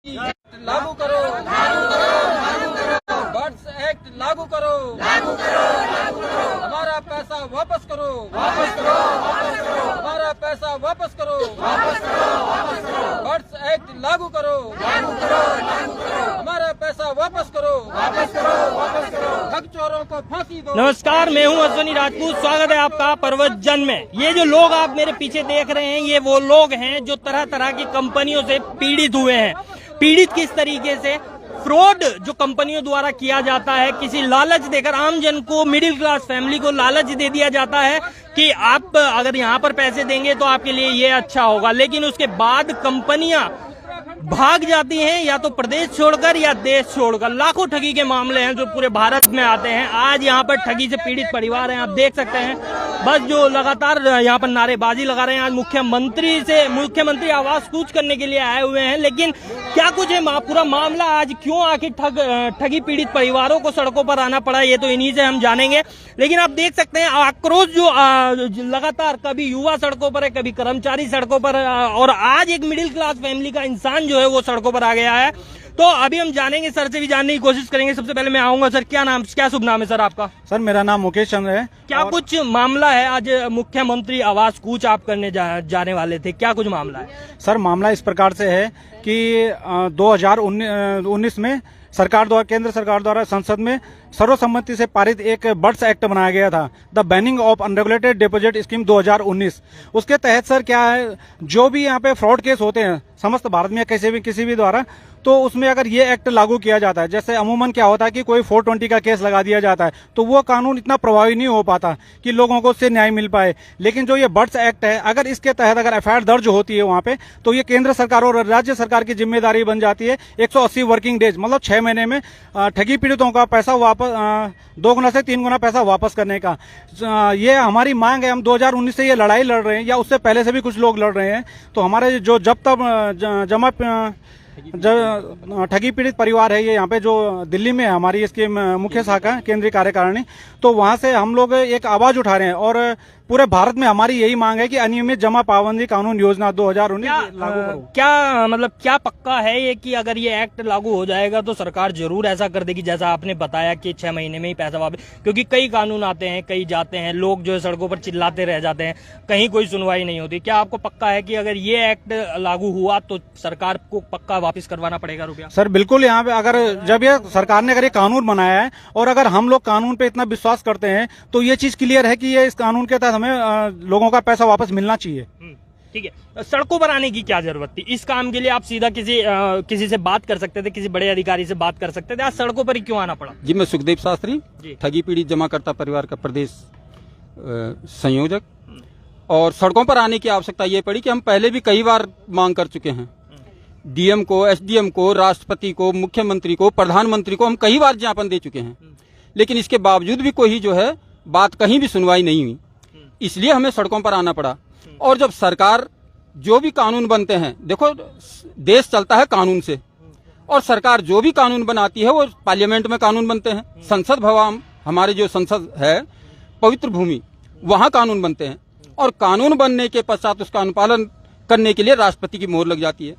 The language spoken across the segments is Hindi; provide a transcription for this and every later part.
लागू करो, बर्ड्स एक्ट लागू करो, हमारा पैसा वापस करो, हमारा पैसा वापस करो, बर्ड्स एक्ट लागू करो, हमारा पैसा वापस करो, ठग चोरों को फांसी दो। नमस्कार, मैं हूं अश्विनी राजपूत। स्वागत है आपका पर्वत जन में। ये जो लोग आप मेरे पीछे देख रहे हैं, ये वो लोग हैं जो तरह तरह की कंपनियों से पीड़ित हुए हैं। पीड़ित किस तरीके से? फ्रॉड जो कंपनियों द्वारा किया जाता है, किसी लालच देकर आम जन को, मिडिल क्लास फैमिली को लालच दे दिया जाता है कि आप अगर यहाँ पर पैसे देंगे तो आपके लिए ये अच्छा होगा, लेकिन उसके बाद कंपनियां भाग जाती हैं, या तो प्रदेश छोड़कर या देश छोड़कर। लाखों ठगी के मामले हैं जो पूरे भारत में आते हैं। आज यहाँ पर ठगी से पीड़ित परिवार हैं, आप देख सकते हैं। बस जो लगातार यहाँ पर नारेबाजी लगा रहे हैं। आज मुख्यमंत्री आवास कूच करने के लिए आए हुए हैं, लेकिन क्या कुछ है पूरा मामला, आज क्यों आखिर ठगी पीड़ित परिवारों को सड़कों पर आना पड़ा, ये तो इन्हीं से हम जानेंगे। लेकिन आप देख सकते हैं आक्रोश जो लगातार, कभी युवा सड़कों पर है, कभी कर्मचारी सड़कों पर, और आज एक मिडिल क्लास फैमिली का इंसान जो है वो सड़कों पर आ गया है। तो अभी हम जानेंगे, सर से भी जानने की कोशिश करेंगे। सबसे पहले मैं आऊंगा, सर क्या शुभ नाम है सर आपका? सर मेरा नाम मुकेश चंद्र है। क्या कुछ मामला है? आज मुख्यमंत्री आवास कूच आप करने जाने वाले थे, क्या कुछ मामला है? सर मामला इस प्रकार से है कि 2019 में केंद्र सरकार द्वारा संसद में सर्वसम्मति से पारित एक बर्ड्स एक्ट बनाया गया था, the banning of unregulated deposit scheme 2019। उसके तहत सर क्या है, जो भी यहाँ पे फ्रॉड केस होते हैं समस्त भारत में किसी भी द्वारा, तो उसमें अगर ये एक्ट लागू किया जाता है, जैसे अमूमन क्या होता है कि कोई 420 का केस लगा दिया जाता है, तो वो कानून इतना प्रभावी नहीं हो पाता कि लोगों को उससे न्याय मिल पाए। लेकिन जो ये बर्ड्स एक्ट है, अगर इसके तहत अगर एफआईआर दर्ज होती है वहां पे, तो ये केंद्र सरकार और राज्य सरकार की जिम्मेदारी बन जाती है 180 वर्किंग डेज, मतलब 6 महीने में ठगी पीड़ितों का पैसा वापस 2 गुना से 3 गुना पैसा वापस करने का। ये हमारी मांग है। हम 2019 से ये लड़ाई लड़ रहे हैं, या उससे पहले से भी कुछ लोग लड़ रहे हैं। तो हमारे जो ठगी पीड़ित परिवार है, ये यहाँ पे जो दिल्ली में है, हमारी इसकी मुख्य शाखा केंद्रीय कार्यकारिणी, तो वहां से हम लोग एक आवाज उठा रहे हैं। और पूरे भारत में हमारी यही मांग है कि अनियमित जमा पाबंदी कानून योजना 2019 लागू करो। क्या पक्का है ये कि अगर ये एक्ट लागू हो जाएगा तो सरकार जरूर ऐसा कर देगी, जैसा आपने बताया कि 6 महीने में ही पैसा वापस? क्योंकि कई कानून आते हैं, कई जाते हैं, लोग जो है सड़कों पर चिल्लाते रह जाते हैं, कहीं कोई सुनवाई नहीं होती। क्या आपको पक्का है कि अगर ये एक्ट लागू हुआ तो सरकार को पक्का वापस करवाना पड़ेगा रुपया? सर बिल्कुल। यहाँ पे अगर जब ये सरकार ने अगर ये कानून बनाया है, और अगर हम लोग कानून पे इतना विश्वास करते हैं, तो ये चीज क्लियर है कि ये इस कानून के तहत हमें लोगों का पैसा वापस मिलना चाहिए। ठीक है। सड़कों पर आने की क्या जरूरत थी? इस काम के लिए आप सीधा किसी से बात कर सकते थे, किसी बड़े अधिकारी से बात कर सकते थे। आज सड़कों पर ही क्यों आना पड़ा? जी, मैं सुखदेव शास्त्री, ठगी पीड़ित जमाकर्ता परिवार का प्रदेश संयोजक। और सड़कों पर आने की आवश्यकता ये पड़ी कि हम पहले भी कई बार मांग कर चुके हैं, डीएम को, एसडीएम को, राष्ट्रपति को, मुख्यमंत्री को, प्रधानमंत्री को हम कई बार ज्ञापन दे चुके हैं। लेकिन इसके बावजूद भी कोई जो है बात कहीं भी सुनवाई नहीं हुई, इसलिए हमें सड़कों पर आना पड़ा। और जब सरकार जो भी कानून बनते हैं, देखो देश चलता है कानून से, और सरकार जो भी कानून बनाती है वो पार्लियामेंट में कानून बनते हैं। संसद भवन, हमारे जो संसद है, पवित्र भूमि, वहां कानून बनते हैं, और कानून बनने के पश्चात उसका अनुपालन करने के लिए राष्ट्रपति की मोहर लग जाती है।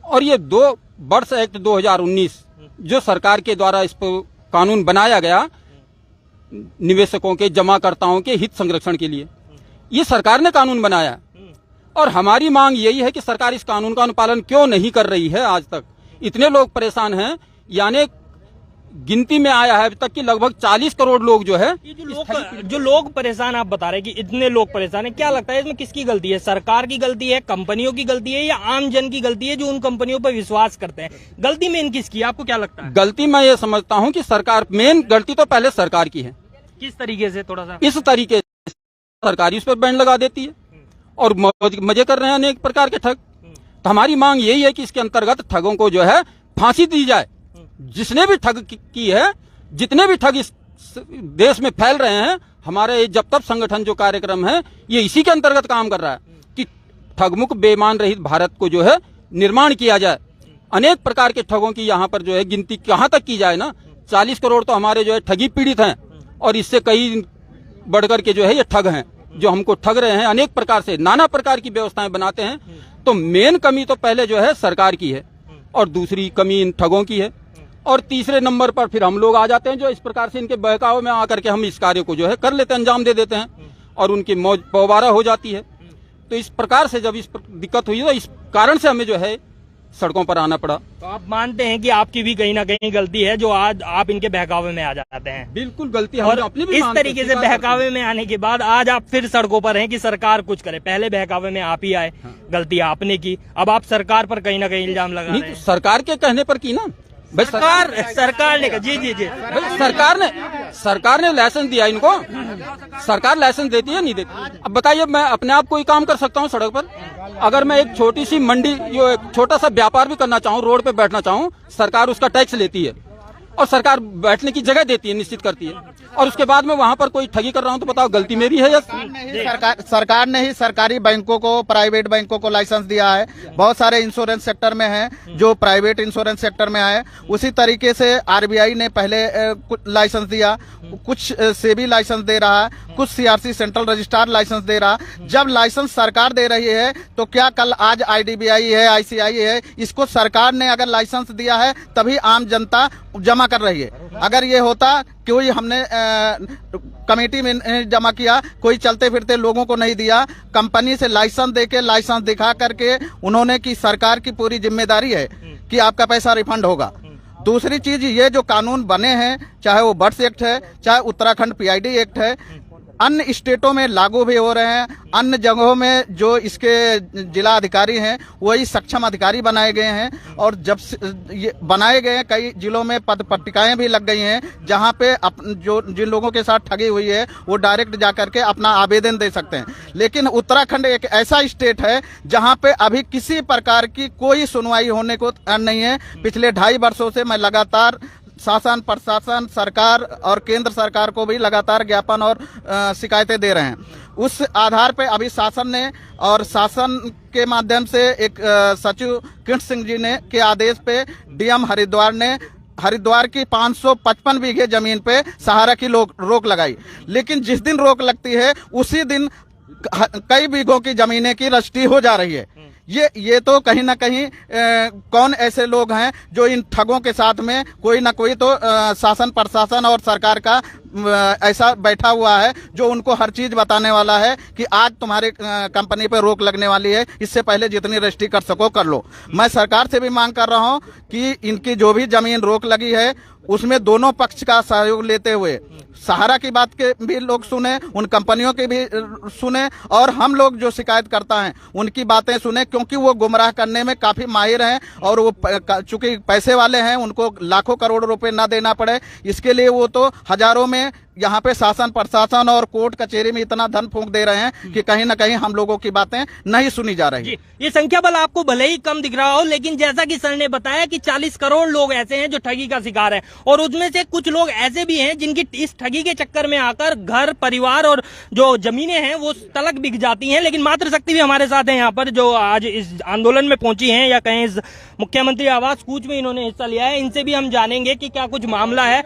और ये बर्ड्स एक्ट 2019 जो सरकार के द्वारा इस पर कानून बनाया गया, निवेशकों के, जमाकर्ताओं के हित संरक्षण के लिए, ये सरकार ने कानून बनाया। और हमारी मांग यही है कि सरकार इस कानून का अनुपालन क्यों नहीं कर रही है। आज तक इतने लोग परेशान हैं, यानी गिनती में आया है अभी तक कि लगभग 40 करोड़ लोग जो है, जो लोग परेशान आप बता रहे हैं कि इतने लोग परेशान हैं, क्या लगता है इसमें किसकी गलती है? सरकार की गलती है, कंपनियों की गलती है, या आम जन की गलती है जो उन कंपनियों पर विश्वास करते हैं? गलती मेन किसकी है, आपको क्या लगता है? गलती मैं ये समझता हूँ कि मेन गलती तो पहले सरकार की है। किस तरीके से? थोड़ा सा इस तरीके से सरकार इस पर बैन लगा देती है और मजे कर रहे हैं अनेक प्रकार के ठग। तो हमारी मांग यही है कि इसके अंतर्गत ठगों को जो है फांसी दी जाए। जिसने भी ठग की है, जितने भी ठग इस देश में फैल रहे हैं, हमारे जब तक संगठन जो कार्यक्रम है ये इसी के अंतर्गत काम कर रहा है कि ठगमुक्त बेईमान रहित भारत को जो है निर्माण किया जाए। अनेक प्रकार के ठगों की यहाँ पर जो है गिनती कहाँ तक की जाए ना, 40 करोड़ तो हमारे जो है ठगी पीड़ित हैं, और इससे कई बढ़कर के जो है ये ठग हैं जो हमको ठग रहे हैं। अनेक प्रकार से नाना प्रकार की व्यवस्थाएं बनाते हैं। तो मेन कमी तो पहले जो है सरकार की है और दूसरी कमी इन ठगों की है, और तीसरे नंबर पर फिर हम लोग आ जाते हैं जो इस प्रकार से इनके बहकावे में आकर के हम इस कार्य को जो है कर लेते हैं, अंजाम दे देते हैं और उनकी मौज पौबारा हो जाती है। तो इस प्रकार से जब इस दिक्कत हुई तो इस कारण से हमें जो है सड़कों पर आना पड़ा। तो आप मानते हैं कि आपकी भी कहीं ना कहीं गलती है जो आज आप इनके बहकावे में आ जाते हैं? बिल्कुल गलती और अपनी भी इस तरीके से बहकावे में आने के बाद आज आप फिर सड़कों पर हैं कि सरकार कुछ करे। पहले बहकावे में आप ही आए, गलती आपने की, अब आप सरकार पर कहीं ना कहीं इल्जाम लगा रहे हैं। सरकार के कहने पर की ना भाई, सरकार ने जी जी जी भाई सरकार ने लाइसेंस दिया इनको, सरकार लाइसेंस देती है नहीं देती? अब बताइए, मैं अपने आप कोई काम कर सकता हूँ सड़क पर? अगर मैं एक छोटी सी मंडी जो एक छोटा सा व्यापार भी करना चाहूँ, रोड पे बैठना चाहूँ, सरकार उसका टैक्स लेती है और सरकार बैठने की जगह देती है, निश्चित करती है, और उसके बाद में वहाँ पर कोई ठगी कर रहा हूँ तो बताओ गलती मेरी है या? सरकार ने ही सरकारी बैंकों को, प्राइवेट बैंकों को लाइसेंस दिया है। बहुत सारे इंश्योरेंस सेक्टर में हैं जो प्राइवेट इंश्योरेंस सेक्टर में आए। उसी तरीके से आरबीआई ने पहले लाइसेंस दिया, कुछ सेबी लाइसेंस दे रहा है, कुछ सीआरसी सेंट्रल रजिस्ट्रार लाइसेंस दे रहा। जब लाइसेंस सरकार दे रही है तो क्या कल आज आईडीबीआई है, आईसीआई है, इसको सरकार ने अगर लाइसेंस दिया है तभी आम जनता जमा कर रही है। अगर ये होता कोई हमने कमेटी में जमा किया, कोई चलते फिरते लोगों को नहीं दिया, कंपनी से लाइसेंस देके, लाइसेंस दिखा करके उन्होंने की सरकार की पूरी जिम्मेदारी है कि आपका पैसा रिफंड होगा। दूसरी चीज, ये जो कानून बने हैं, चाहे वो बर्ड्स एक्ट है, चाहे उत्तराखंड पीआईडी एक्ट है, अन्य स्टेटों में लागू भी हो रहे हैं। अन्य जगहों में जो इसके जिला अधिकारी हैं वही सक्षम अधिकारी बनाए गए हैं, और जब ये बनाए गए हैं कई जिलों में पद पट्टिकाएं भी लग गई हैं जहां पे जो जिन लोगों के साथ ठगी हुई है वो डायरेक्ट जाकर के अपना आवेदन दे सकते हैं। लेकिन उत्तराखंड एक ऐसा स्टेट है जहां पे अभी किसी प्रकार की कोई सुनवाई होने को नहीं है। पिछले 2.5 वर्षों से मैं लगातार शासन, प्रशासन, सरकार और केंद्र सरकार को भी लगातार ज्ञापन और शिकायतें दे रहे हैं। उस आधार पे अभी शासन ने और शासन के माध्यम से एक सचिव कृष्ण सिंह जी ने के आदेश पे डीएम हरिद्वार की 555 बीघे जमीन पे सहारा की रोक लगाई। लेकिन जिस दिन रोक लगती है उसी दिन कई बीघों की जमीनें की रजिस्ट्री हो जा रही है। ये तो कहीं ना कहीं कौन ऐसे लोग हैं जो इन ठगों के साथ में कोई ना कोई तो शासन, प्रशासन और सरकार का ऐसा बैठा हुआ है जो उनको हर चीज बताने वाला है कि आज तुम्हारे कंपनी पे रोक लगने वाली है, इससे पहले जितनी रजिस्ट्री कर सको कर लो। मैं सरकार से भी मांग कर रहा हूं कि इनकी जो भी जमीन रोक लगी है उसमें दोनों पक्ष का सहयोग लेते हुए सहारा की बात के भी लोग सुने, उन कंपनियों के भी सुने, और हम लोग जो शिकायत करता हैं उनकी बातें सुने, क्योंकि वो गुमराह करने में काफी माहिर हैं और वो चूंकि पैसे वाले हैं, उनको लाखों करोड़ रुपए ना देना पड़े, इसके लिए वो तो हजारों में यहाँ पे शासन, प्रशासन और कोर्ट कचहरी में इतना धन फूंक दे रहे हैं कि कहीं ना कहीं हम लोगों की बातें नहीं सुनी जा रही। ये संख्या बल आपको भले ही कम दिख रहा हो, लेकिन जैसा कि सर ने बताया कि 40 करोड़ लोग ऐसे हैं जो ठगी का शिकार हैं, और उसमें से कुछ लोग ऐसे भी हैं जिनकी इस ठगी के चक्कर में आकर घर, परिवार और जो जमीनें हैं वो तलक बिक जाती हैं। लेकिन मातृशक्ति भी हमारे साथ है यहाँ पर, जो आज इस आंदोलन में पहुंची हैं या कहीं इस मुख्यमंत्री आवास कूच में इन्होंने हिस्सा लिया है। इनसे भी हम जानेंगे कि क्या कुछ मामला है।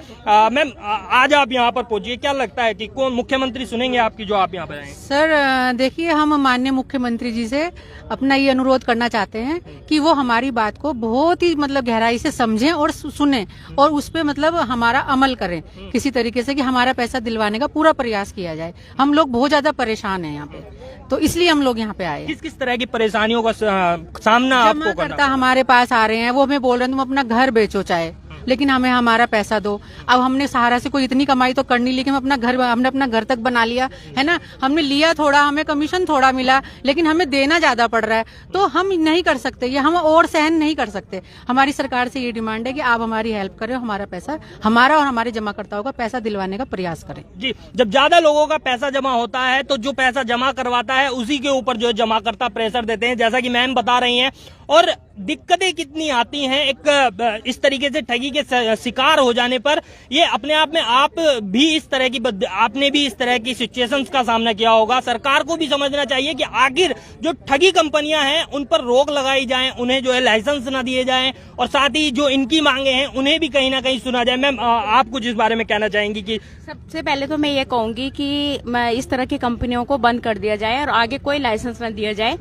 मैम, आज आप यहाँ पर पहुंची, क्या लगता है कि कौन मुख्यमंत्री सुनेंगे आपकी जो आप यहाँ पर आए? सर देखिए, हम माननीय मुख्यमंत्री जी से अपना ये अनुरोध करना चाहते हैं कि वो हमारी बात को बहुत ही गहराई से समझें और सुने, और उस पे हमारा अमल करें किसी तरीके से, कि हमारा पैसा दिलवाने का पूरा प्रयास किया जाए। हम लोग बहुत ज्यादा परेशान हैं यहाँ पे, तो इसलिए हम लोग यहाँ पे आए। किस किस तरह की परेशानियों का सामना आपको करना? हमारे पास आ रहे हैं, वो हमें बोल रहे हैं तुम अपना घर बेचो चाहे, लेकिन हमें हमारा पैसा दो। अब हमने सहारा से कोई इतनी कमाई तो करनी, लेकिन हमने अपना घर तक बना लिया है ना, हमने लिया थोड़ा, हमें कमीशन थोड़ा मिला, लेकिन हमें देना ज्यादा पड़ रहा है, तो हम नहीं कर सकते, ये हम और सहन नहीं कर सकते। हमारी सरकार से ये डिमांड है कि आप हमारी हेल्प करें, हमारा पैसा, हमारा और हमारे जमाकर्ताओं का पैसा दिलवाने का प्रयास करें। जी, जब ज्यादा लोगों का पैसा जमा होता है तो जो पैसा जमा करवाता है उसी के ऊपर जो जमाकर्ता प्रेशर देते हैं, जैसा कि मैम बता रही हैं। और दिक्कतें कितनी आती हैं एक इस तरीके से ठगी के शिकार हो जाने पर ये अपने आप में आप भी इस तरह की आपने भी इस तरह की सिचुएशंस का सामना किया होगा। सरकार को भी समझना चाहिए कि आखिर जो ठगी कंपनियां हैं उन पर रोक लगाई जाए, उन्हें जो है लाइसेंस ना दिए जाएं और साथ ही जो इनकी मांगे हैं उन्हें भी कहीं ना कहीं सुना जाए। मैम, आप कुछ इस बारे में कहना चाहेंगी? कि सबसे पहले तो मैं ये कहूंगी कि इस तरह की कंपनियों को बंद कर दिया जाए और आगे कोई लाइसेंस न दिया जाए।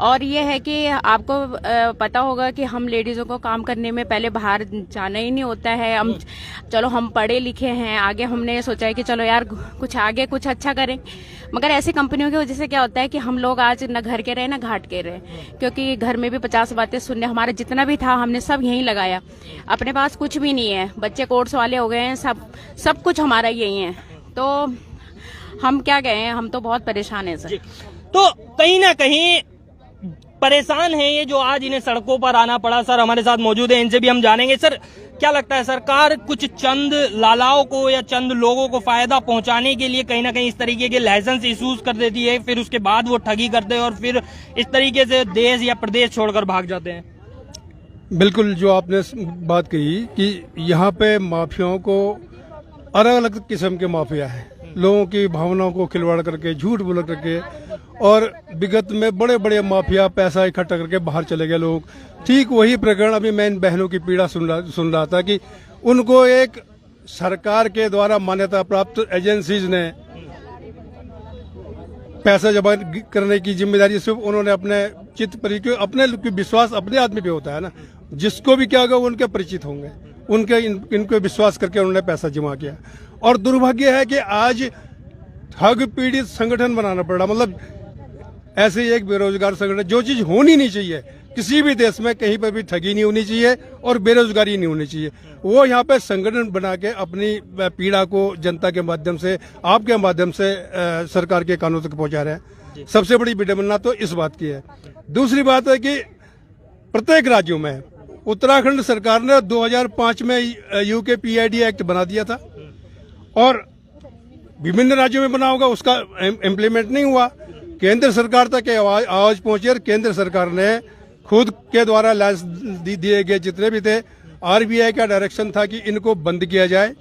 और ये है कि आपको पता होगा कि हम लेडीजों को काम करने में पहले बाहर जाना ही नहीं होता है। हम पढ़े लिखे हैं, आगे हमने सोचा है कि चलो यार कुछ आगे कुछ अच्छा करें, मगर ऐसी कंपनियों की वजह से क्या होता है कि हम लोग आज न घर के रहे न घाट के रहे, क्योंकि घर में भी 50 बातें सुनने, हमारा जितना भी था हमने सब यहीं लगाया, अपने पास कुछ भी नहीं है, बच्चे कोर्स वाले हो गए हैं, सब कुछ हमारा यही है, तो हम क्या कहें, हम तो बहुत परेशान हैं सर। तो कहीं ना कहीं परेशान है ये जो आज इन्हें सड़कों पर आना पड़ा। सर हमारे साथ मौजूद है, इनसे भी हम जानेंगे। सर क्या लगता है, सरकार कुछ चंद लालाओं को या चंद लोगों को फायदा पहुंचाने के लिए कहीं ना कहीं इस तरीके के लाइसेंस इशूज कर देती है, फिर उसके बाद वो ठगी करते हैं और फिर इस तरीके से देश या प्रदेश छोड़कर भाग जाते हैं? बिल्कुल, जो आपने बात कही कि यहाँ पे माफियाओं को अलग अलग किस्म के माफिया है, लोगों की भावनाओं को खिलवाड़ करके, झूठ बोल करके, और विगत में बड़े बड़े माफिया पैसा इकट्ठा करके बाहर चले गए लोग। ठीक वही प्रकरण अभी मैं इन बहनों की पीड़ा सुन रहा था कि उनको एक सरकार के द्वारा मान्यता प्राप्त एजेंसीज ने पैसा जमा करने की जिम्मेदारी सिर्फ उन्होंने अपने चित्त पर, अपने विश्वास अपने आदमी पे होता है ना, जिसको भी क्या होगा वो उनके परिचित होंगे, उनके इनको विश्वास करके उन्होंने पैसा जमा किया। और दुर्भाग्य है कि आज ठग पीड़ित संगठन बनाना पड़ रहा, मतलब ऐसे एक बेरोजगार संगठन, जो चीज होनी नहीं चाहिए किसी भी देश में, कहीं पर भी ठगी नहीं होनी चाहिए और बेरोजगारी नहीं होनी चाहिए, वो यहाँ पे संगठन बना के अपनी पीड़ा को जनता के माध्यम से, आपके माध्यम से सरकार के कानों तक पहुंचा रहे हैं। सबसे बड़ी विडंबना तो इस बात की है। दूसरी बात है कि प्रत्येक राज्यों में, उत्तराखंड सरकार ने 2005 में यूके पीआईडी एक्ट बना दिया था और विभिन्न राज्यों में बना होगा, उसका इम्प्लीमेंट नहीं हुआ। केंद्र सरकार तक आवाज पहुंची और केंद्र सरकार ने खुद के द्वारा लाइसेंस दिए गए जितने भी थे, आरबीआई का डायरेक्शन था कि इनको बंद किया जाए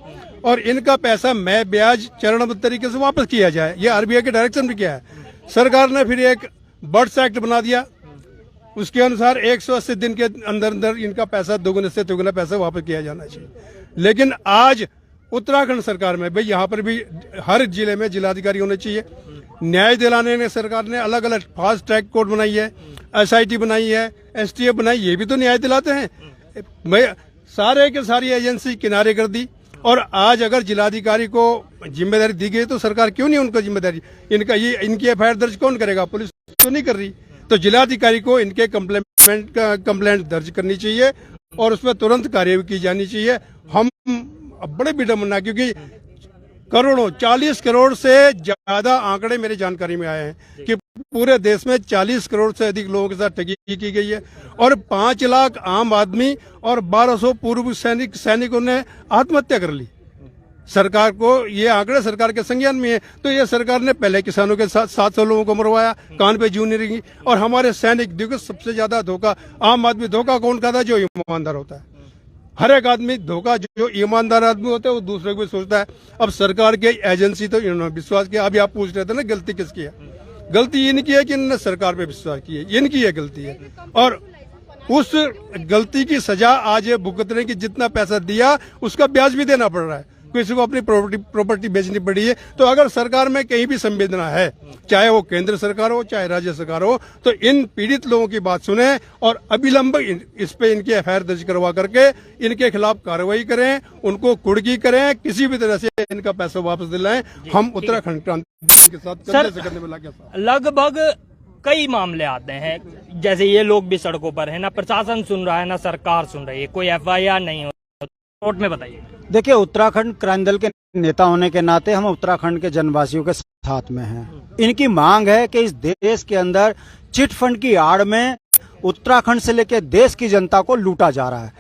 और इनका पैसा मैं ब्याज चरणबद्ध तरीके से वापस किया जाए। ये आरबीआई के डायरेक्शन भी किया है। सरकार ने फिर एक बर्ड्स एक्ट बना दिया, उसके अनुसार 180 दिन के अंदर अंदर इनका पैसा दोगुने से तिगुना पैसा वापस किया जाना चाहिए। लेकिन आज उत्तराखंड सरकार में भाई यहाँ पर भी हर जिले में जिलाधिकारी होने चाहिए। न्याय दिलाने ने सरकार ने अलग अलग फास्ट ट्रैक कोर्ट बनाई है, एसआईटी बनाई है, एसटीएफ बनाई, ये भी तो न्याय दिलाते हैं। मैं सारे के सारी एजेंसी किनारे कर दी और आज अगर जिलाधिकारी को जिम्मेदारी दी गई तो सरकार क्यों नहीं उनको जिम्मेदारी, इनकी एफआईआर दर्ज कौन करेगा? पुलिस क्यों नहीं कर रही? तो जिलाधिकारी को इनके कंप्लेंट दर्ज करनी चाहिए और उसमें तुरंत कार्यवाही की जानी चाहिए। हम बड़े विडंबना, क्योंकि करोड़ों 40 करोड़ से ज्यादा आंकड़े मेरी जानकारी में आए हैं कि पूरे देश में 40 करोड़ से अधिक लोगों के साथ ठगी की गई है और 5 लाख आम आदमी और 1200 पूर्व सैनिकों ने आत्महत्या कर ली। सरकार को ये आंकड़े सरकार के संज्ञान में है, तो ये सरकार ने पहले किसानों के साथ 700 लोगों को मरवाया, कान पे जूं नहीं रही। और हमारे सैनिक, देखो सबसे ज्यादा धोखा आम आदमी, धोखा कौन खाता है? जो ईमानदार होता है। हर एक आदमी धोखा, जो ईमानदार आदमी होता है वो दूसरे को भी सोचता है। अब सरकार की एजेंसी तो इन्होंने विश्वास किया। अभी आप पूछ रहे थे ना गलती किसकी है? गलती इनकी है कि इन्होंने सरकार पे विश्वास किया, इनकी ये गलती है। और उस गलती की सजा आज ये भुगतने की, जितना पैसा दिया उसका ब्याज भी देना पड़ रहा है, किसी को अपनी प्रॉपर्टी बेचनी पड़ी है। तो अगर सरकार में कहीं भी संवेदना है, चाहे वो केंद्र सरकार हो चाहे राज्य सरकार हो, तो इन पीड़ित लोगों की बात सुने और अविलंब इस पे इनकी एफआईआर दर्ज करवा करके इनके खिलाफ कार्रवाई करें, उनको कुर्की करें, किसी भी तरह से इनका पैसा वापस दिलाएं। हम उत्तराखंड क्रांति के साथ कंधे से कंधे मिला के लगभग कई मामले आते हैं, जैसे ये लोग भी सड़कों पर है, ना प्रशासन सुन रहा है ना सरकार सुन रही है, कोई एफआईआर नहीं हो। कोर्ट में बताइए। देखिए, उत्तराखंड क्रांति दल के नेता होने के नाते हम उत्तराखंड के जनवासियों के साथ में हैं। इनकी मांग है कि इस देश के अंदर चिट फंड की आड़ में उत्तराखंड से लेकर देश की जनता को लूटा जा रहा है।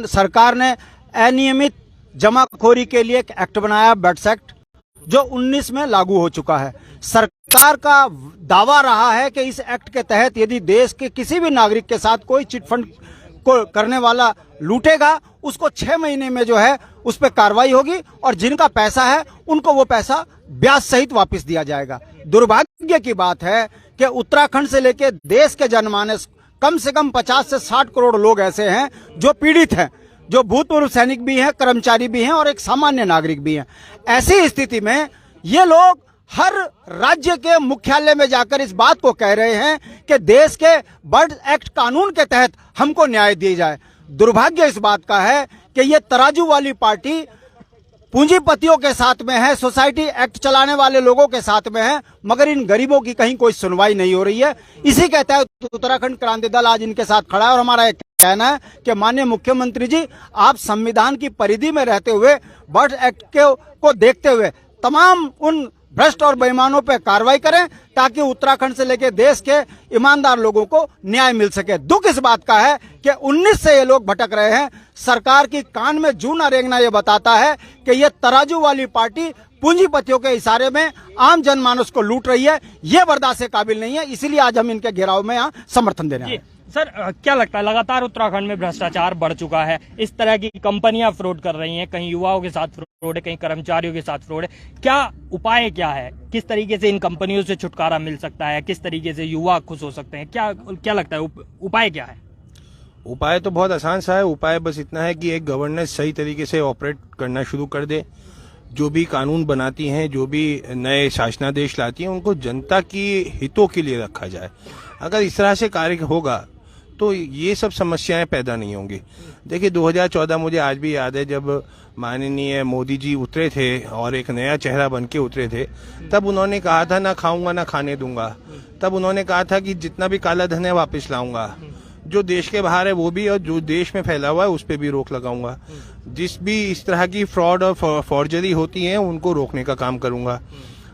सरकार ने अनियमित जमाखोरी के लिए एक एक्ट बनाया, बर्ड्स एक्ट, जो 19 में लागू हो चुका है। सरकार का दावा रहा है कि इस एक्ट के तहत यदि देश के किसी भी नागरिक के साथ कोई चिट फंड को करने वाला लूटेगा उसको 6 महीने में जो है उस पर कार्रवाई होगी और जिनका पैसा है उनको वो पैसा ब्याज सहित वापस दिया जाएगा। दुर्भाग्य की बात है कि उत्तराखंड से लेकर देश के जनमानस कम से कम 50 से 60 करोड़ लोग ऐसे हैं जो पीड़ित हैं, जो भूतपूर्व सैनिक भी हैं, कर्मचारी भी हैं और एक सामान्य नागरिक भी हैं। ऐसी स्थिति में ये लोग हर राज्य के मुख्यालय में जाकर इस बात को कह रहे हैं कि देश के बर्ड एक्ट कानून के तहत हमको न्याय दिया जाए। दुर्भाग्य इस बात का है कि ये तराजू वाली पार्टी पूंजीपतियों के साथ में है, सोसाइटी एक्ट चलाने वाले लोगों के साथ में है, मगर इन गरीबों की कहीं कोई सुनवाई नहीं हो रही है। इसी के तहत उत्तराखंड क्रांति दल आज इनके साथ खड़ा है और हमारा एक कहना है कि माननीय मुख्यमंत्री जी, आप संविधान की परिधि में रहते हुए बर्ड एक्ट को देखते हुए तमाम उन भ्रष्ट और बेईमानों पर कार्रवाई करें ताकि उत्तराखंड से लेकर देश के ईमानदार लोगों को न्याय मिल सके। दुख इस बात का है कि 19 से ये लोग भटक रहे हैं। सरकार की कान में जूं न रेंगना ये बताता है कि ये तराजू वाली पार्टी पूंजीपतियों के इशारे में आम जनमानस को लूट रही है। ये बर्दाश्त के काबिल नहीं है, इसीलिए आज हम इनके घेराव में यहाँ समर्थन देने आए। सर, क्या लगता है, लगातार उत्तराखंड में भ्रष्टाचार बढ़ चुका है, इस तरह की कंपनियां फ्रॉड कर रही हैं, कहीं युवाओं के साथ फ्रॉड है, कहीं कर्मचारियों के साथ फ्रॉड है, क्या उपाय क्या है? किस तरीके से इन कंपनियों से छुटकारा मिल सकता है? किस तरीके से युवा खुश हो सकते हैं? क्या लगता है उपाय क्या है? उपाय तो बहुत आसान सा है। उपाय बस इतना है कि एक गवर्नेंस सही तरीके से ऑपरेट करना शुरू कर दे। जो भी कानून बनाती हैं, जो भी नए शासनादेश लाती हैं, उनको जनता की हितों के लिए रखा जाए। अगर इस तरह से कार्य होगा तो ये सब समस्याएं पैदा नहीं होंगी। देखिए 2014 मुझे आज भी याद है, जब माननीय मोदी जी उतरे थे और एक नया चेहरा बन के उतरे थे, तब उन्होंने कहा था ना खाऊंगा ना खाने दूंगा। तब उन्होंने कहा था कि जितना भी काला धन है वापस लाऊंगा, जो देश के बाहर है वो भी, और जो देश में फैला हुआ है उस पर भी रोक लगाऊंगा। जिस भी इस तरह की फ्रॉड और फॉर्जरी होती है उनको रोकने का काम करूंगा।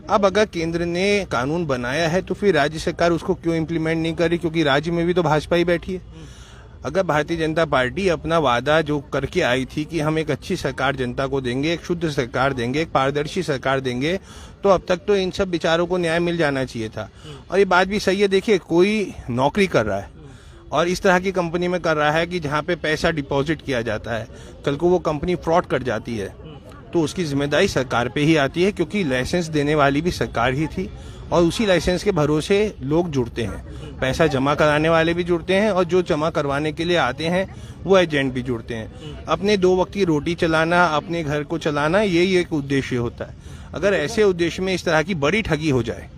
अब अगर केंद्र ने कानून बनाया है तो फिर राज्य सरकार उसको क्यों इम्प्लीमेंट नहीं कर रही? क्योंकि राज्य में भी तो भाजपा ही बैठी है। अगर भारतीय जनता पार्टी अपना वादा जो करके आई थी कि हम एक अच्छी सरकार जनता को देंगे, एक शुद्ध सरकार देंगे, एक पारदर्शी सरकार देंगे, तो अब तक तो इन सब विचारों को न्याय मिल जाना चाहिए था। और ये बात भी सही है, देखिए कोई नौकरी कर रहा है और इस तरह की कंपनी में कर रहा है कि जहाँ पे पैसा डिपॉजिट किया जाता है, कल को वो कंपनी फ्रॉड कर जाती है तो उसकी जिम्मेदारी सरकार पे ही आती है, क्योंकि लाइसेंस देने वाली भी सरकार ही थी और उसी लाइसेंस के भरोसे लोग जुड़ते हैं। पैसा जमा कराने वाले भी जुड़ते हैं और जो जमा करवाने के लिए आते हैं वो एजेंट भी जुड़ते हैं। अपने 2 वक्त की रोटी चलाना, अपने घर को चलाना, यही एक उद्देश्य होता है। अगर ऐसे उद्देश्य में इस तरह की बड़ी ठगी हो जाए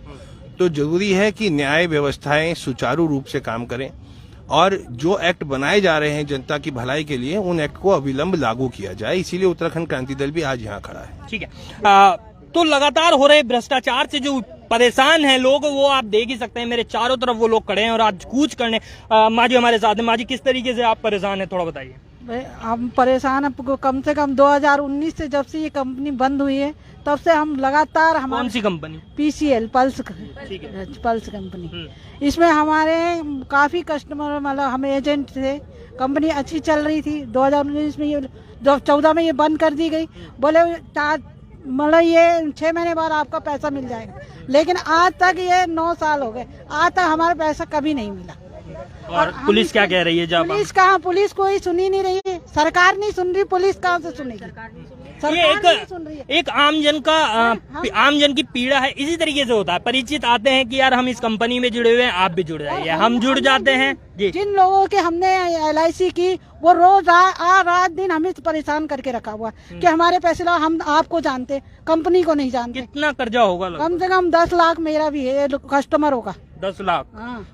तो जरूरी है कि न्याय व्यवस्थाएं सुचारू रूप से काम करें और जो एक्ट बनाए जा रहे हैं जनता की भलाई के लिए, उन एक्ट को अविलंब लागू किया जाए। इसीलिए उत्तराखंड क्रांति दल भी आज यहाँ खड़ा है। ठीक है। तो लगातार हो रहे भ्रष्टाचार से जो परेशान हैं लोग, वो आप देख ही सकते हैं, मेरे चारों तरफ वो लोग खड़े हैं और आज कूच करने। माँ जी हमारे साथ है। माँ जी, किस तरीके से आप परेशान हैं, थोड़ा बताइए। हम परेशान हैं, कम से कम 2019 से जब से ये कंपनी बंद हुई है तब से हम लगातार। कौन सी कंपनी? PCL pulse company. इसमें हमारे काफी कस्टमर, मतलब हम एजेंट थे, कंपनी अच्छी चल रही थी। 2019 में ये 2014 में ये बंद कर दी गई, बोले मतलब ये 6 महीने बाद आपका पैसा मिल जाएगा, लेकिन आज तक ये 9 साल हो गए, आज तक हमारा पैसा कभी नहीं मिला। और पुलिस क्या कह रही है? जब पुलिस कोई सुनी नहीं रही है, सरकार नहीं सुन रही, पुलिस कहाँ से सुनेगी? ये एक आम जन की पीड़ा है। इसी तरीके से होता है, परिचित आते हैं कि यार हम इस कंपनी में जुड़े हुए हैं, आप भी जुड़ जाइए, हम जुड़ जाते हैं। जिन लोगों के हमने LIC की, वो रोज रात दिन हमें परेशान करके रखा हुआ कि हमारे पैसे लाओ। हम आपको जानते, कंपनी को नहीं जानते। कितना कर्जा होगा? कम से कम 10 लाख मेरा भी है, कस्टमर होगा। 10 लाख?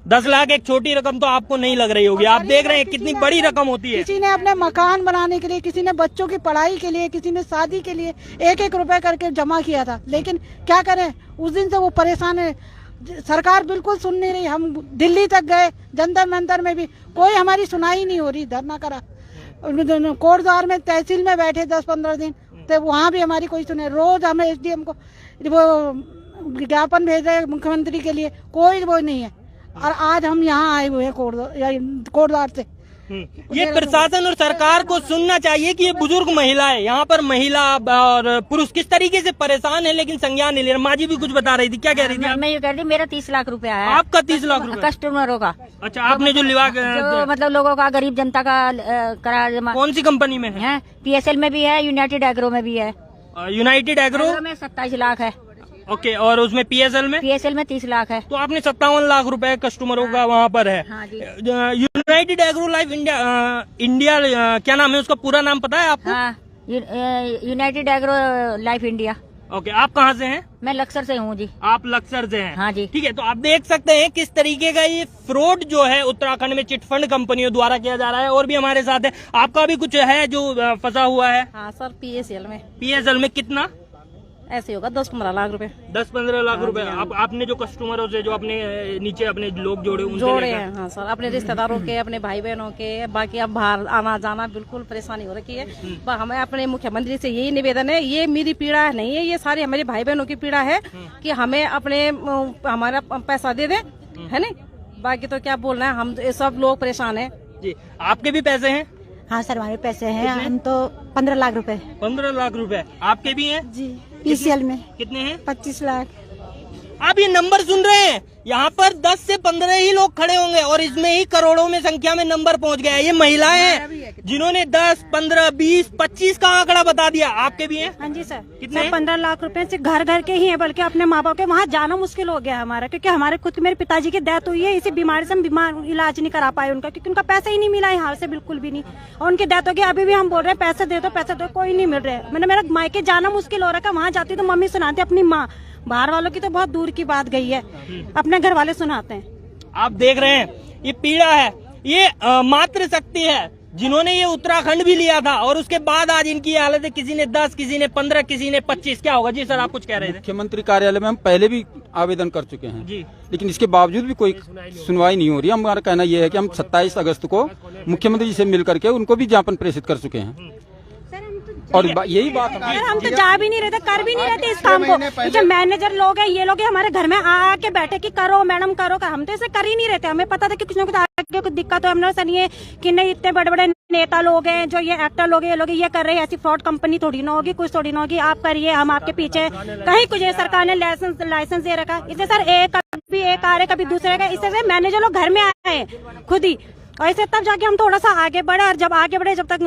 10 लाख एक छोटी रकम तो आपको नहीं लग रही होगी, आप देख रहे हैं कितनी बड़ी रकम होती है। किसी ने अपने मकान बनाने के लिए, किसी ने बच्चों की पढ़ाई के लिए, किसी ने शादी के लिए 1-1 रुपए करके जमा किया था। लेकिन क्या करें, उस दिन से वो परेशान है। सरकार बिल्कुल सुन नहीं रही। हम दिल्ली तक गए, जंतर मंतर में भी कोई हमारी सुनाई नहीं हो रही। धरना करा, कोटद्वार में तहसील में बैठे 10-15 दिन, तो वहाँ भी हमारी कोई सुने। रोज हमें SDM को वो ज्ञापन भेज रहे मुख्यमंत्री के लिए, कोई वो नहीं है। और आज हम यहाँ आए हुए हैं कोटद्वार से, ये प्रशासन और सरकार को सुनना चाहिए कि ये बुजुर्ग महिलाएं, यहाँ पर महिला और पुरुष किस तरीके से परेशान है, लेकिन संज्ञान नहीं ले रहे। माँ जी भी कुछ बता रही थी, क्या कह रही थी? मैं ये कह रही थी, मेरा 30 लाख रुपया है। आपका 30 लाख रुपए कस्टमरों का? अच्छा, आपने जो लिवा जो मतलब लोगों का, गरीब जनता का करा जमा। कौन सी कंपनी में है? PSL में भी है, यूनाइटेड एग्रो में भी है। यूनाइटेड एग्रो में 27 लाख है। ओके, और उसमें PSL में? PSL में 30 लाख है। तो आपने 57 लाख रुपए कस्टमरों का वहाँ पर है। यूनाइटेड एग्रो लाइफ इंडिया क्या नाम है उसका, पूरा नाम पता है आपको? हाँ, United agro life India. Okay, आप कहाँ से हैं? मैं लक्सर से हूँ जी। आप लक्सर से हैं? हाँ जी। ठीक है, तो आप देख सकते हैं किस तरीके का ये फ्रॉड जो है उत्तराखंड में चिटफंड कंपनियों द्वारा किया जा रहा है। और भी हमारे साथ है, आपका भी कुछ है जो फंसा हुआ है? हाँ सर, PSL में। PSL में कितना? ऐसे होगा 10-15 लाख रुपए। 10-15 लाख रुपए। आपने जो कस्टमरों से, जो अपने नीचे अपने लोग जोड़े हैं, हाँ सर, अपने रिश्तेदारों के, अपने भाई बहनों के, बाकी अब बाहर आना जाना बिल्कुल परेशानी हो रखी है। हमें अपने मुख्यमंत्री से यही निवेदन है, ये मेरी पीड़ा नहीं है, ये सारी हमारे भाई बहनों की पीड़ा है कि हमें अपने हमारा पैसा दे दे, है नहीं? बाकी तो क्या बोलना है, हम सब लोग परेशान है जी। आपके भी पैसे हैं? हाँ सर, हमारे पैसे हैं, हम तो 15 लाख रुपए। 15 लाख रुपए आपके भी हैं? जी। PCL में कितने हैं? 25 लाख। आप ये नंबर सुन रहे हैं, यहाँ पर 10 से 15 ही लोग खड़े होंगे और इसमें ही करोड़ों में संख्या में नंबर पहुँच गया है। ये महिलाएं हैं जिन्होंने 10, 15, 20, 25 का आंकड़ा बता दिया। आपके भी हैं? हाँ जी सर। कितने? 15 लाख रुपए से घर घर के ही है, बल्कि अपने माँ बाप के वहाँ जाना मुश्किल हो गया हमारा, क्योंकि हमारे खुद मेरे पिताजी की डेथ हुई है, इसी बीमारी से हम बीमार इलाज नहीं करा पाए उनका, क्योंकि उनका पैसा ही नहीं मिला यहाँ से, बिल्कुल भी नहीं। और उनकी डेथ हो गई, अभी भी हम बोल रहे हैं पैसे दे दो, पैसे दो, कोई नहीं मिल रहे। मैंने मेरा मायके जाना मुश्किल हो रहा है, वहाँ जाती तो मम्मी सुनाती अपनी माँ, बाहर वालों की तो बहुत दूर की बात गई है, अपने घर वाले सुनाते हैं। आप देख रहे हैं, ये पीड़ा है, ये मातृ शक्ति है जिन्होंने ये उत्तराखंड भी लिया था और उसके बाद आज इनकी हालत है, किसी ने 10, किसी ने 15, किसी ने 25। क्या होगा जी? सर आप कुछ कह रहे थे। मुख्यमंत्री कार्यालय में हम पहले भी आवेदन कर चुके हैं जी, लेकिन इसके बावजूद भी कोई सुनवाई नहीं हो रही। हमारा कहना यह है कि हम 27 अगस्त को मुख्यमंत्री जी से मिल करके उनको भी ज्ञापन प्रेषित कर चुके हैं। और यही बात हम तो जा भी नहीं रहते, कर भी नहीं रहते इस काम को। जो मैनेजर लोग हैं, ये लोग हमारे घर में आ के बैठे कि करो मैडम करो, हम तो इसे कर ही नहीं रहते। हमें पता था कि कुछ ना कुछ आगे कुछ दिक्कत हो, हमने ऐसा नहीं है कि नहीं, इतने बड़े बड़े नेता लोग हैं, जो ये एक्टर लोग हैं, ये लोग ये कर रहे हैं, ऐसी फ्रॉड कंपनी थोड़ी ना होगी, कुछ थोड़ी ना होगी, आप करिए, हम आपके पीछे। कहीं कुछ सरकार ने लाइसेंस दे रखा, इससे सर एक कभी एक आ रहे कभी दूसरे का, इससे मैनेजर लोग घर में आए खुद ही, और ऐसे तब जाके हम थोड़ा सा आगे बढ़े। और जब आगे बढ़े, जब तक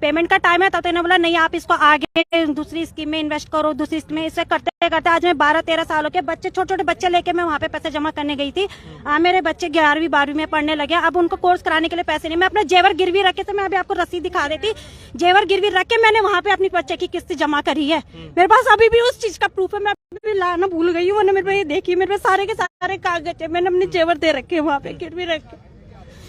पेमेंट का टाइम है, तब तक इन्होंने बोला नहीं आप इसको आगे दूसरी स्कीम में इन्वेस्ट करो, दूसरी स्कीम में। इससे करते करते आज मैं 12-13 सालों के बच्चे, छोटे छोटे बच्चे लेके मैं वहाँ पे पैसे जमा करने गई थी। मेरे बच्चे 11वीं 12वीं में पढ़ने लगे, अब उनको कोर्स कराने के लिए पैसे नहीं। मैं अपना जेवर गिरवी रखे थे, मैं अभी आपको रसीद दिखा देती, जेवर गिरवी रख के मैंने वहाँ पे अपनी बच्चे की किस्त जमा करी है। मेरे पास अभी भी उस चीज का प्रूफ है, मैं अभी लाना भूल गई हूँ। मेरे ये देखिए, मेरे सारे के सारे कागज है, मैंने अपने जेवर दे रखे वहाँ पे गिरवी रख के।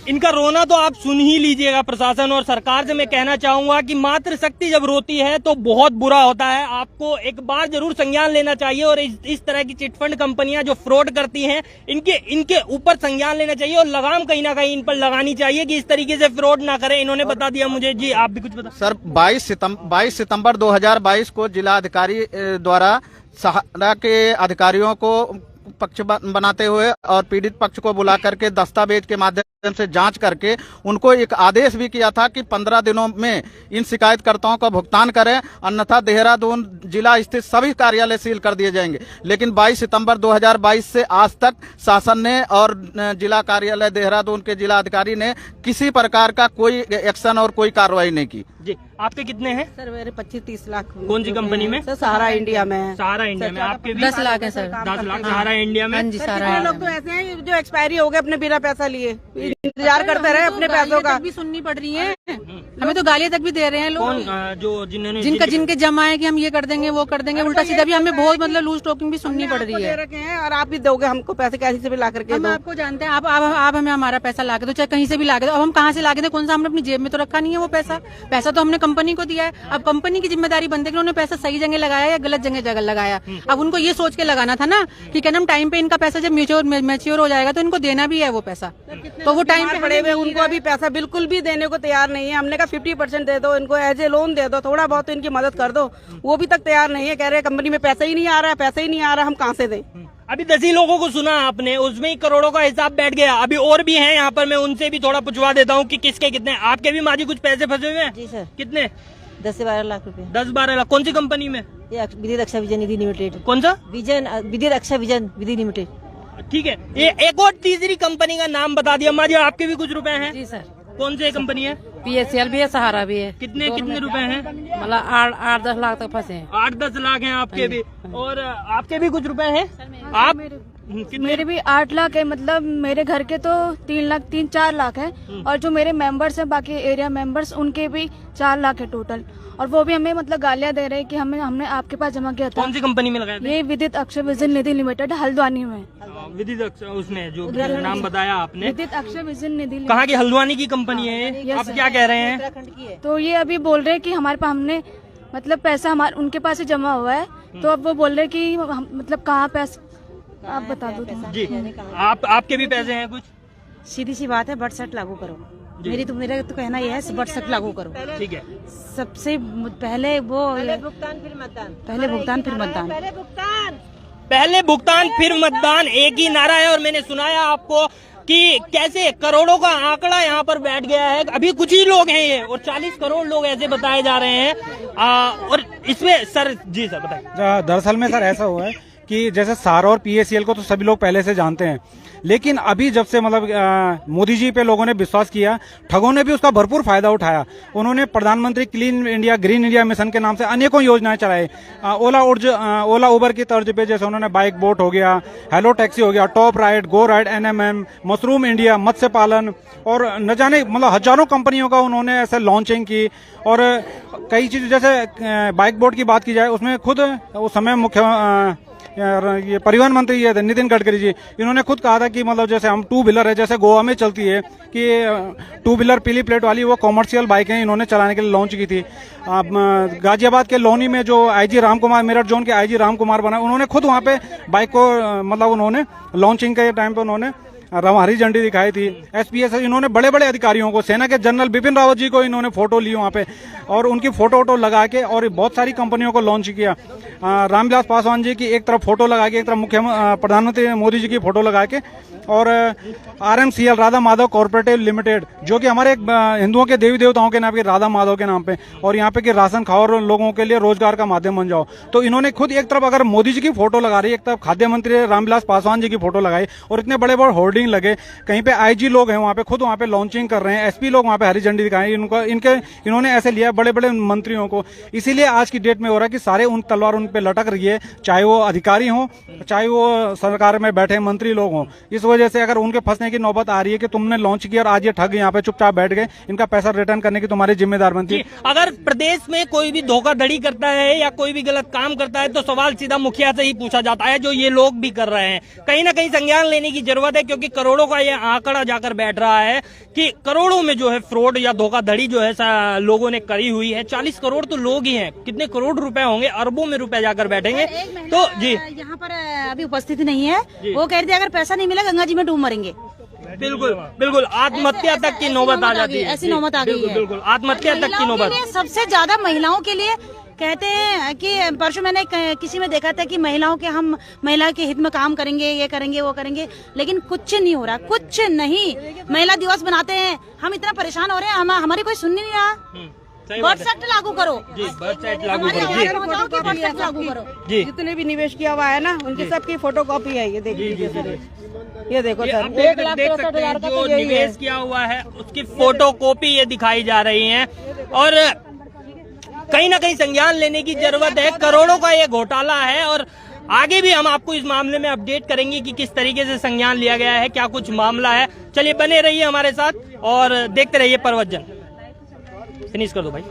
इनका रोना तो आप सुन ही लीजिएगा। प्रशासन और सरकार से मैं कहना चाहूंगा कि मातृ शक्ति जब रोती है तो बहुत बुरा होता है। आपको एक बार जरूर संज्ञान लेना चाहिए और इस तरह की चिटफंड कंपनियां जो फ्रॉड करती हैं, इनके ऊपर संज्ञान लेना चाहिए और लगाम कहीं ना कहीं इन पर लगानी चाहिए कि इस तरीके से फ्रॉड ना करें। इन्होंने बता दिया मुझे। जी आप भी कुछ बता। सर 22 सितंबर 2022 को जिलाधिकारी द्वारा सहारा के अधिकारियों को पक्ष बनाते हुए और पीड़ित पक्ष को बुला करके दस्तावेज के माध्यम से जांच करके उनको एक आदेश भी किया था कि 15 दिनों में इन शिकायतकर्ताओं का भुगतान करें, अन्यथा देहरादून जिला स्थित सभी कार्यालय सील कर दिए जाएंगे। लेकिन 22 सितंबर 2022 से आज तक शासन ने और जिला कार्यालय देहरादून के जिला अधिकारी ने किसी प्रकार का कोई एक्शन और कोई कार्रवाई नहीं की। जी आपके कितने हैं? सर मेरे 25-30 लाख। कौन सी कंपनी में? सर सहारा इंडिया में। सहारा इंडिया में। आपके भी 10 लाख है सर। 10 लाख सहारा इंडिया में। कितने लोग तो ऐसे हैं जो एक्सपायरी हो गए, अपने बिना पैसा लिए इंतजार करते रहे अपने पैसों का। भी सुननी पड़ रही है, हमें तो गालियां तक भी दे रहे हैं लोग। कौन? जो जिनके जमा है कि हम ये कर देंगे वो कर देंगे, उल्टा सीधा भी हमें बहुत मतलब लूज टॉकिंग भी सुननी पड़ रही है। और आप भी दोगे हमको पैसे कैसे से भी ला करके? हम आपको जानते हैं, आप हमें हमारा पैसा ला के दो, चाहे कहीं से भी ला के दो। अब हम कहाँ से ला के दो? कौन सा हमने अपनी जेब में तो रखा नहीं है वो पैसा तो हमने कंपनी को दिया है। अब कंपनी की जिम्मेदारी बनती है कि उन्होंने पैसा सही जगह लगाया या गलत जगह लगाया। अब उनको ये सोच के लगाना था ना कि क्या नाम टाइम पे इनका पैसा जब मैच्योर हो जाएगा तो इनको देना भी है वो पैसा, तो वो टाइम पे पड़े हुए उनको अभी पैसा बिल्कुल भी देने को तैयार नहीं है। हमने कहा 50% दे दो इनको, एज ए लोन दे दो, थोड़ा बहुत तो इनकी मदद कर दो, वो भी तक तैयार नहीं है। कह रहे हैं कंपनी में पैसा ही नहीं आ रहा है, पैसा ही नहीं आ रहा, हम कहाँ से दें? अभी 10 ही लोगों को सुना आपने, उसमें ही करोड़ों का हिसाब बैठ गया। अभी और भी हैं यहाँ पर, मैं उनसे भी थोड़ा पूछवा देता हूँ कि किसके कितने। आपके भी माजी कुछ पैसे फंसे हुए हैं? जी सर, कितने? 10 से 12 लाख रुपए। 10-12 लाख। कौन सी कंपनी में? ये विधि रक्षा विजन निधि लिमिटेड। कौन सा? विधि रक्षा विजन विधि लिमिटेड। ठीक है, ये एक और तीसरी कंपनी का नाम बता दिया। माजी आपके भी कुछ रुपए हैं? जी सर। कौन सी कंपनी है? PSL भी है, सहारा भी है। कितने रुपए हैं? मतलब 8-10 लाख तक फंसे हैं। 8-10 लाख हैं आपके भी। और आपके भी कुछ रुपए हैं? आप मेरे भी 8 लाख है। मतलब मेरे घर के तो 3-4 लाख है, और जो मेरे मेंबर्स हैं बाकी एरिया मेंबर्स, उनके भी 4 लाख है टोटल। और वो भी हमें मतलब गालियां दे रहे हैं कि हमने आपके पास जमा किया था। कौन सी कंपनी में लगाया था? ये विदित अक्षय विजन निधि लिमिटेड हल्द्वानी में। विदित उसमें जो नाम बताया आपने, विदित अक्षय विजन निधि। कहाँ की? हल्द्वानी की कंपनी है। आप क्या कह रहे हैं? तो ये अभी बोल रहे हैं कि हमारे पास हमने मतलब पैसा हमारे उनके पास ही जमा हुआ है, तो अब वो बोल रहे हैं कि मतलब कहाँ पैसा, आप बता दो जी। आपके भी पैसे हैं कुछ? सीधी सी बात है, बट सेट लागू करो। मेरा तो कहना यह है, बट सेट लागू करो। ठीक है। सबसे पहले भुगतान फिर मतदान। पहले भुगतान फिर मतदान। पहले भुगतान फिर मतदान, एक ही नारा है। और मैंने सुनाया आपको कि कैसे करोड़ों का आंकड़ा यहाँ पर बैठ गया है। अभी कुछ ही लोग हैं ये, और 40 करोड़ लोग ऐसे बताए जा रहे हैं। और इसमें सर, जी सर बताइए। दरअसल में सर ऐसा हुआ है कि जैसे सार और PACL को तो सभी लोग पहले से जानते हैं, लेकिन अभी जब से मतलब मोदी जी पे लोगों ने विश्वास किया, ठगों ने भी उसका भरपूर फायदा उठाया। उन्होंने प्रधानमंत्री clean India green India mission के नाम से अनेकों योजनाएं चलाई। ओला उबर की तर्ज पे जैसे उन्होंने बाइक बोट हो गया, हेलो टैक्सी हो गया, टॉप राइड, गो राइड, NMM, मशरूम इंडिया, मत्स्य पालन, और न जाने मतलब हजारों कंपनियों का उन्होंने ऐसे लॉन्चिंग की। और कई चीज जैसे बाइक बोट की बात की जाए, उसमें खुद उस समय ये परिवहन मंत्री ये थे नितिन गडकरी जी, इन्होंने खुद कहा था कि मतलब जैसे हम 2 व्हीलर है, जैसे गोवा में चलती है कि 2 व्हीलर पीली प्लेट वाली, वो कॉमर्शियल बाइकें इन्होंने चलाने के लिए लॉन्च की थी। गाजियाबाद के लोनी में जो IG राम कुमार, मेरठ जोन के IG राम कुमार बना, उन्होंने खुद वहाँ पे बाइक को मतलब उन्होंने लॉन्चिंग के टाइम पे उन्होंने हरी झंडी दिखाई थी। SPS इन्होंने बड़े बड़े अधिकारियों को, सेना के जनरल बिपिन रावत जी को इन्होंने फोटो ली वहाँ पे, और उनकी फोटो वोटो लगा के और बहुत सारी कंपनियों को लॉन्च किया। रामविलास पासवान जी की एक तरफ फोटो लगा के, एक तरफ प्रधानमंत्री मोदी जी की फोटो लगा के, और RMCL Radha Madhav corporative limited, जो कि हमारे हिंदुओं के देवी देवताओं के नाम के राधा माधव के नाम पे, और यहाँ पे कि राशन खाओ और लोगों के लिए रोजगार का माध्यम बन जाओ। तो इन्होंने खुद एक तरफ अगर मोदी जी की फोटो लगा रही है, एक तरफ खाद्य मंत्री रामविलास पासवान जी की फोटो लगाई, और इतने बड़े बड़े होर्डिंग लगे। कहीं पे IG लोग हैं वहाँ पे, खुद वहाँ पे लॉन्चिंग कर रहे हैं। SP लोग वहाँ पे हरी झंडी दिखाई, इन्होंने ऐसे लिया बड़े बड़े मंत्रियों को। इसीलिए आज की डेट में हो रहा है कि सारे उन तलवार उन पे लटक रही है, चाहे वो अधिकारी हों, चाहे वो सरकार में बैठे मंत्री लोग हों। इस वजह से अगर उनके फंसने की नौबत आ रही है कि तुमने लॉन्च किया और आज ये ठग यहाँ पे चुपचाप बैठ गए, इनका पैसा रिटर्न करने की तुम्हारी जिम्मेदार बनती है। अगर प्रदेश में कोई भी धोखाधड़ी करता है या कोई भी गलत काम करता है, तो सवाल सीधा मुखिया से ही पूछा जाता है, जो ये लोग भी कर रहे हैं। कहीं ना कहीं संज्ञान लेने की जरूरत है, क्योंकि करोड़ों का ये आंकड़ा जाकर बैठ रहा है कि करोड़ों में जो है फ्रॉड या धोखाधड़ी जो है लोगों ने करी हुई है। 40 करोड़ तो लोग ही हैं, कितने करोड़ रुपए होंगे, अरबों में रुपए जाकर बैठेंगे। तो जी यहाँ पर अभी उपस्थिति नहीं है, वो कह रही थी अगर पैसा नहीं मिला गंगा जी में डूब मरेंगे। बिल्कुल बिल्कुल, आत्महत्या तक की नौबत आ जाती है, ऐसी नौबत आ गई है। बिल्कुल, आत्महत्या तक की नौबत। सबसे ज्यादा महिलाओं के लिए कहते हैं कि परसों मैंने किसी में देखा था कि महिलाओं के, हम महिला के हित में काम करेंगे, ये करेंगे वो करेंगे, लेकिन कुछ नहीं हो रहा, कुछ नहीं। महिला दिवस बनाते हैं, हम इतना परेशान हो रहे हैं, हमारी कोई सुन नहीं रहा। बर्थ सेट लागू करो जी, बर्थ सेट लागू करो जी। जितने भी निवेश किया हुआ है ना, उनकी सबकी फोटो कॉपी है। ये देखिए, ये देखो सर, देख सकते हैं जो निवेश किया हुआ है उसकी फोटो कॉपी ये दिखाई जा रही है। और कहीं ना कहीं संज्ञान लेने की जरूरत है। करोड़ों का ये घोटाला है, और आगे भी हम आपको इस मामले में अपडेट करेंगे कि किस तरीके से संज्ञान लिया गया है, क्या कुछ मामला है। चलिए बने रहिए हमारे साथ और देखते रहिए परवज्जन। फिनिश कर दो भाई।